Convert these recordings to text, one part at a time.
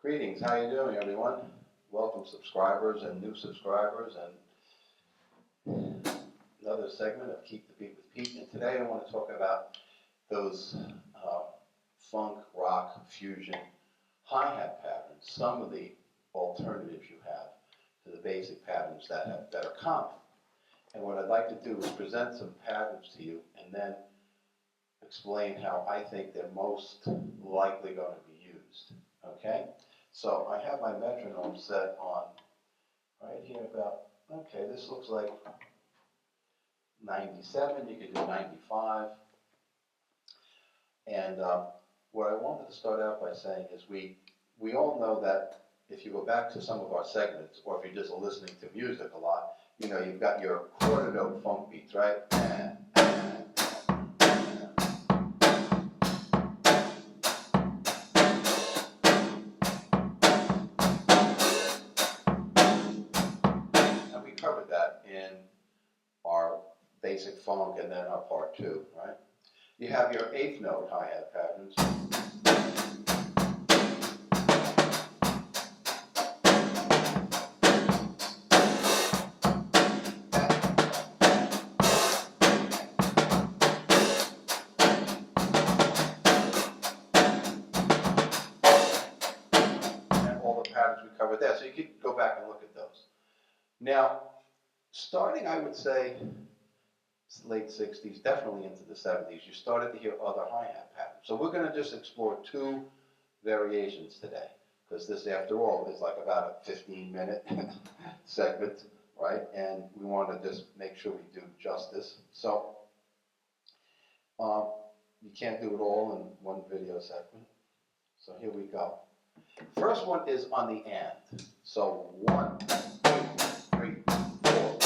Greetings, how are you doing, everyone? Welcome subscribers and new subscribers and another segment of Keep the Beat with Pete. And today I want to talk about those funk, rock, fusion, hi-hat patterns, some of the alternatives you have to the basic patterns that are common. And what I'd like to do is present some patterns to you and then explain how I think they're most likely going to be used. Okay? So I have my metronome set on right here about, okay, this looks like 97, you could do 95. And what I wanted to start out by saying is we all know that if you go back to some of our segments, or if you're just listening to music a lot, you know, you've got your quarter note funk beats, right? And we covered that in our basic funk and then our part two, right? You have your eighth note hi-hat patterns. And all the patterns we covered there. So you could go back and look at those. Now, starting, I would say, late 60s, definitely into the 70s, you started to hear other hi-hat patterns. So we're going to just explore two variations today, because this, after all, is like about a 15-minute segment, right? And we want to just make sure we do justice. So you can't do it all in one video segment. So here we go. First one is on the and. So 1, 2, 3, 4.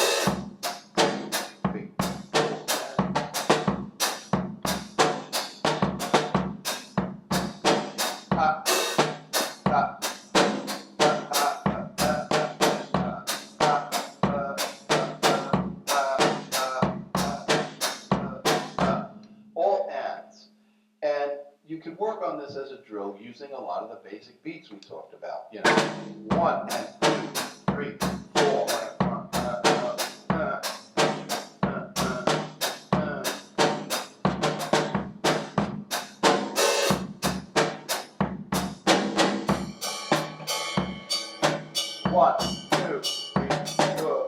All ands. And you can work on this as a drill using a lot of the basic beats we talked about. You know, 1 and 2, 3, 4. One, two, three, four.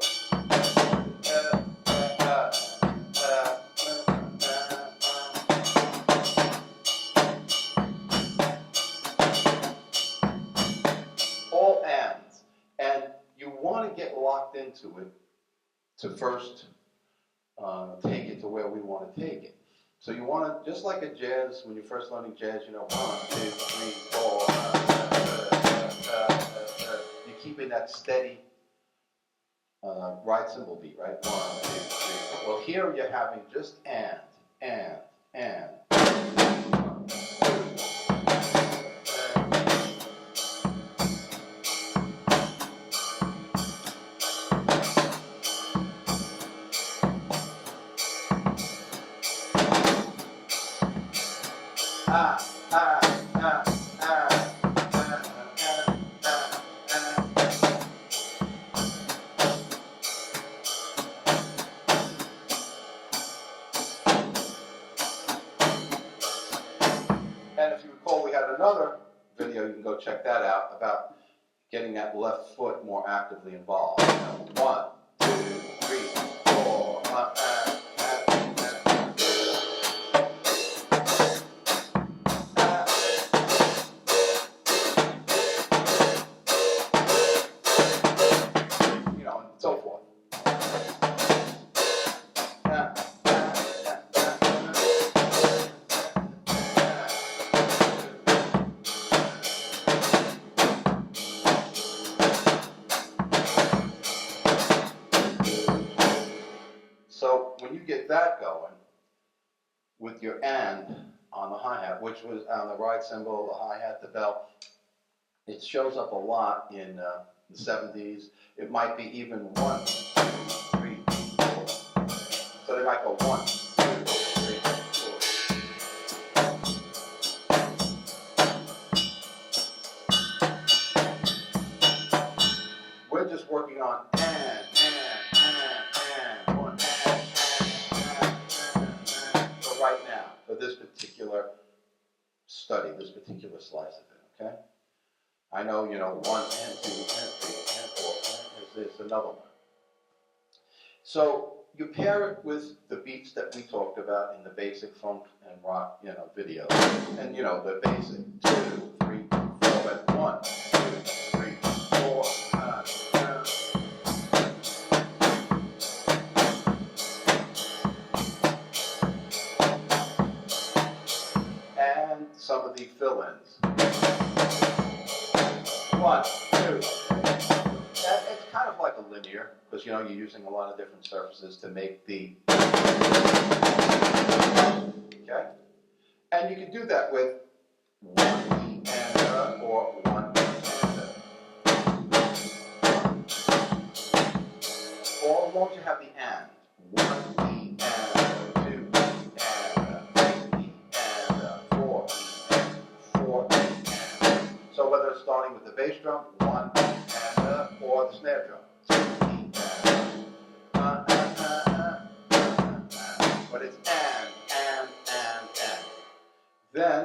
All ands. And you want to get locked into it to first take it to where we want to take it. So you want to, just like a jazz, when you're first learning jazz, you know, 1, 2, 3, 4. You're keeping that steady ride cymbal beat, right? 1, 2, 3. Well, here you're having just and. And if you recall, we had another video, you can go check that out, about getting that left foot more actively involved. 1, 2, 3, 4. You know, and so forth. So when you get that going with your and on the hi-hat, which was on the ride cymbal, the hi-hat, the bell, it shows up a lot in the 70s. It might be even 1, 2, 3, 4. So they might go 1, 2, 3, 4. for this particular study, this particular slice of it, okay? I know, 1 and 2 and 3 and 4, and there's another one. So you pair it with the beats that we talked about in the basic funk and rock, video. And, the basic 2, 3, 4, but 1, 2, 3, 4, and some of the fill-ins. 1, 2, 3. It's kind of like a linear, because you're using a lot of different surfaces to make the, okay? And you can do that with 1 E and or 1 and or as long as you have the and. 1 E and 2 E and 3 E and 4 E and 4 E and. So whether it's starting with the bass drum, 1 E and or the snare drum, 2 E and but it's and. Then,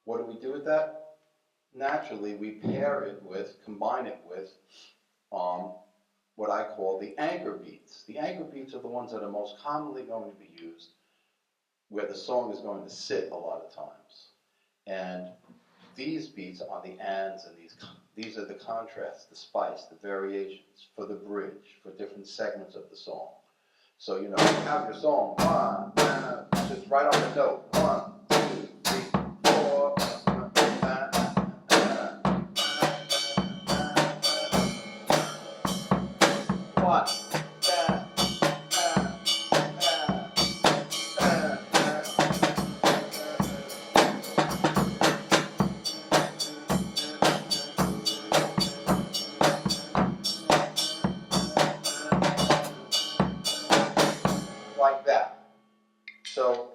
what do we do with that? Naturally, we combine it with what I call the anchor beats. The anchor beats are the ones that are most commonly going to be used where the song is going to sit a lot of times. And these beats are the ands, and these are the contrasts, the spice, the variations for the bridge, for different segments of the song. So, you have your song, 1, just right on the note, 1, 2, 3, 4, like that. So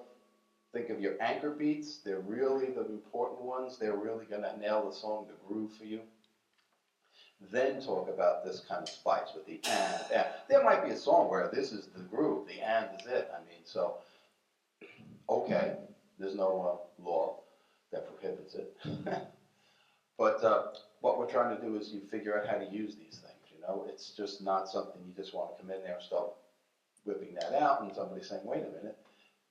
think of your anchor beats. They're really the important ones. They're really going to nail the song, the groove for you. Then talk about this kind of spice with the and. There might be a song where this is the groove, the and is it. So, okay, there's no law that prohibits it. But what we're trying to do is you figure out how to use these things, It's just not something you just want to come in there and start whipping that out and somebody saying, wait a minute,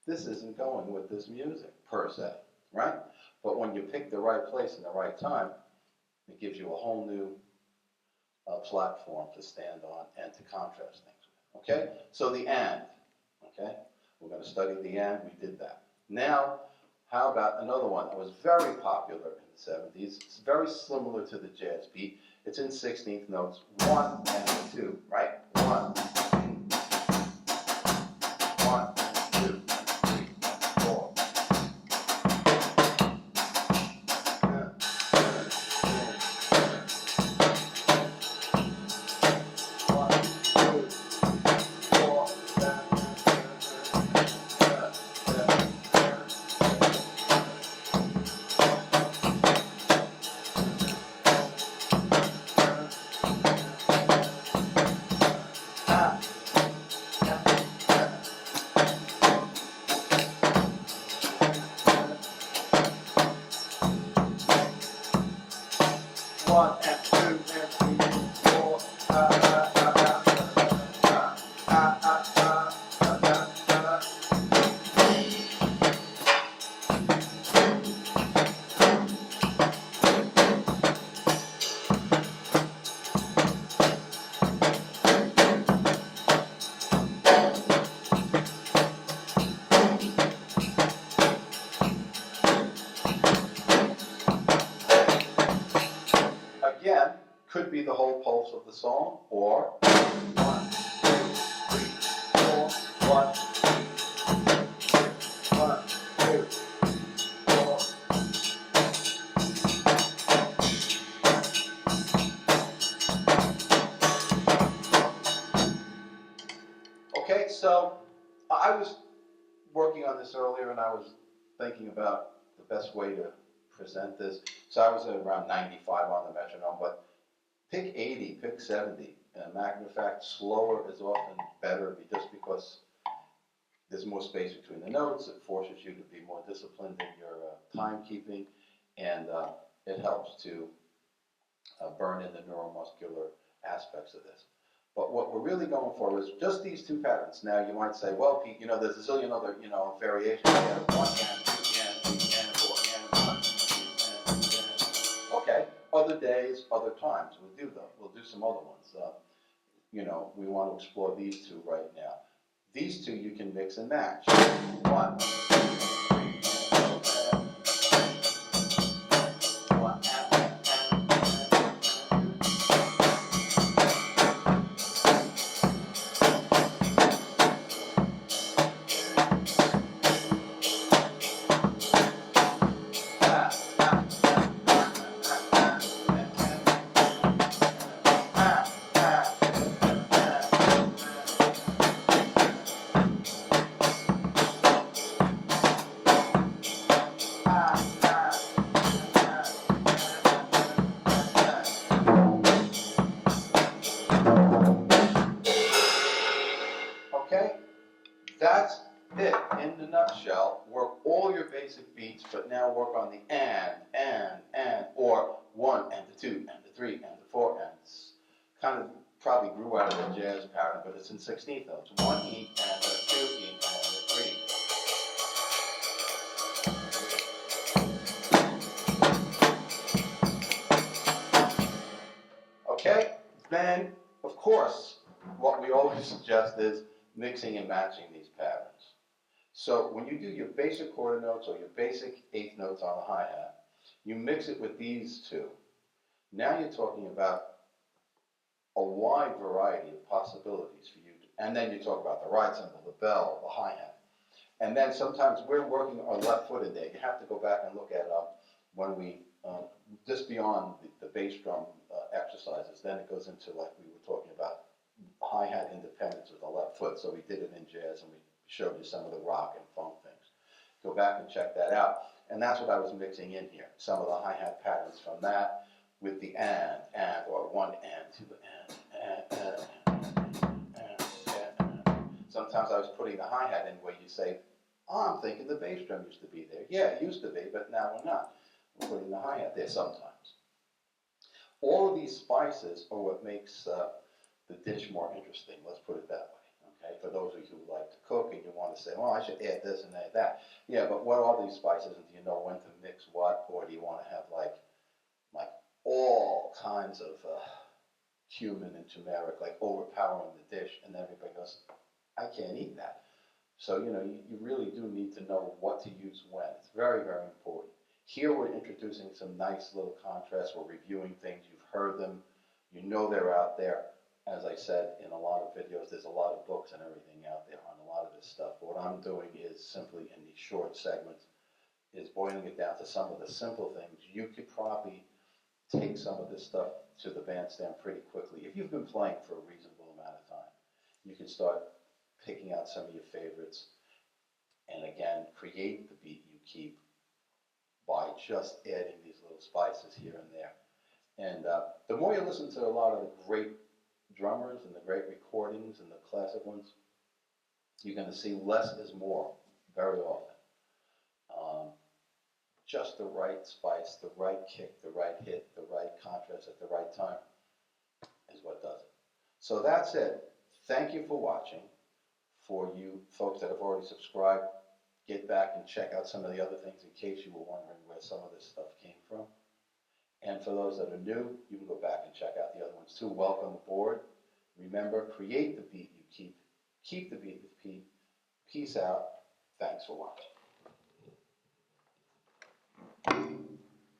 this isn't going with this music, per se, right? But when you pick the right place and the right time, it gives you a whole new platform to stand on and to contrast things with, okay? So the and, okay? We're going to study the and, we did that. Now, how about another one that was very popular in the 70s? It's very similar to the jazz beat. It's in 16th notes, 1 and 2, right? 1, 1, 2, 3, 4. Could be the whole pulse of the song, or 1, 2, 3, 4, 1, 2, 4. Okay, so I was working on this earlier, and I was thinking about the best way to present this. So I was at around 95 on the metronome, but pick 80, pick 70. Matter of fact, slower is often better just because there's more space between the notes. It forces you to be more disciplined in your timekeeping, and it helps to burn in the neuromuscular aspects of this. But what we're really going for is just these two patterns. Now, you might say, well, Pete, there's a zillion other, variations. You have 1 and 2 and 3 and 4 and 1 and. Okay, other days, other times, we'll do them. We'll do some other ones. We want to explore these two right now. These two you can mix and match. 1. Okay, that's it in the nutshell. Work all your basic beats, but now work on the and, or 1 and the 2 and the 3 and the 4 and. It's kind of probably grew out of the jazz pattern, but it's in 16th notes. 1 E and a 2 E and a 3. Okay, then of course, what we always suggest is mixing and matching these patterns. So when you do your basic quarter notes or your basic eighth notes on the hi-hat, you mix it with these two. Now you're talking about a wide variety of possibilities for you. And then you talk about the right cymbal, the bell, the hi-hat. And then sometimes we're working our left-footed there. You have to go back and look at when we, just beyond the bass drum exercises, then it goes into, like we were talking about, hi-hat independence with the left foot. So we did it in jazz, and we showed you some of the rock and funk things. Go back and check that out. And that's what I was mixing in here, some of the hi-hat patterns from that with the and, or 1 and 2 and. Sometimes I was putting the hi-hat in where you say, oh, I'm thinking the bass drum used to be there. Yeah, it used to be, but now we're not. We're putting the hi-hat there sometimes. All of these spices are what makes the dish more interesting, let's put it that way, okay? For those of you who like to cook and you want to say, well, I should add this and add that. Yeah, but what are these spices, and do you know when to mix what, or do you want to have like all kinds of cumin and turmeric, like overpowering the dish, and everybody goes, I can't eat that. So, you really do need to know what to use when. It's very, very important. Here we're introducing some nice little contrasts. We're reviewing things. You've heard them. You know they're out there. As I said in a lot of videos, there's a lot of books and everything out there on a lot of this stuff. But what I'm doing is simply in these short segments is boiling it down to some of the simple things. You could probably take some of this stuff to the bandstand pretty quickly. If you've been playing for a reasonable amount of time, you can start picking out some of your favorites and again, create the beat you keep by just adding these little spices here and there. And the more you listen to a lot of the great drummers and the great recordings and the classic ones, you're going to see less is more very often. Just the right spice, the right kick, the right hit, the right contrast at the right time is what does it. So that's it. Thank you for watching. For you folks that have already subscribed, get back and check out some of the other things in case you were wondering where some of this stuff came from. And for those that are new, you can go back and check out the other ones too. Welcome aboard. Remember, create the beat you keep. Keep the beat with Pete. Peace out. Thanks for watching.